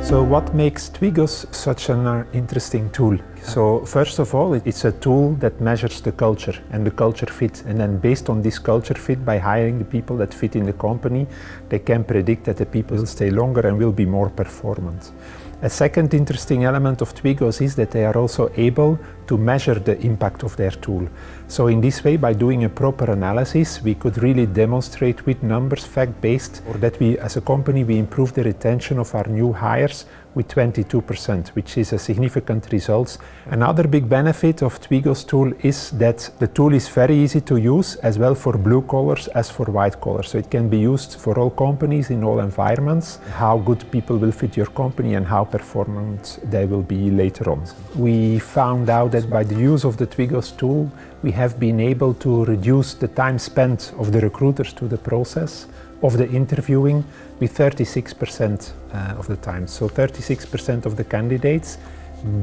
So what makes Twigos such an interesting tool? So first of all, it's a tool that measures the culture and the culture fit, and then based on this culture fit, by hiring the people that fit in the company, they can predict that the people will stay longer and will be more performant. A second interesting element of Twigos is that they are also able to measure the impact of their tool. So in this way, by doing a proper analysis, we could really demonstrate with numbers, fact-based, or that we as a company, we improve the retention of our new hires with 22%, which is a significant result. Another big benefit of Twigos tool is that the tool is very easy to use as well for blue collars as for white collars. So it can be used for all companies in all environments, how good people will fit your company and how performant they will be later on. We found out that by the use of the Twigos tool, we have been able to reduce the time spent of the recruiters to the process of the interviewing with 36% of the time. So 36% of the candidates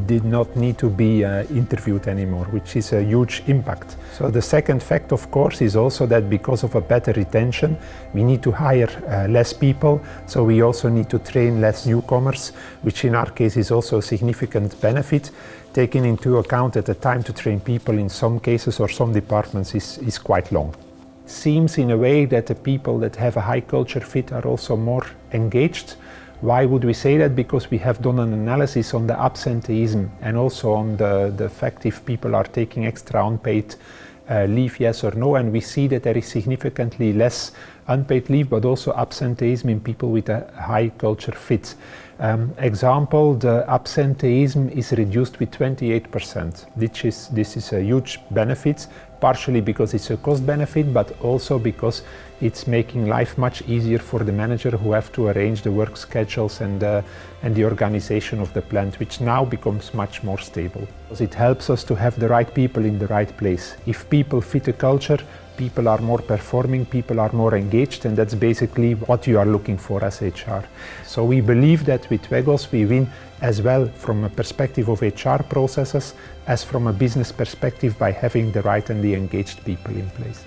did not need to be interviewed anymore, which is a huge impact. So the second fact, of course, is also that because of a better retention, we need to hire less people, so we also need to train less newcomers, which in our case is also a significant benefit, taking into account that the time to train people in some cases or some departments is quite long. It seems in a way that the people that have a high culture fit are also more engaged. Why would we say that? Because we have done an analysis on the absenteeism and also on the fact if people are taking extra unpaid leave, yes or no, and we see that there is significantly less unpaid leave, but also absenteeism in people with a high culture fit. Example, the absenteeism is reduced with 28%. This is a huge benefit, partially because it's a cost benefit, but also because it's making life much easier for the manager who have to arrange the work schedules and the organization of the plant, which now becomes much more stable. It helps us to have the right people in the right place. If people fit a culture, people are more performing, people are more engaged, and that's basically what you are looking for as HR. So we believe that with Twigos we win as well from a perspective of HR processes as from a business perspective by having the right and the engaged people in place.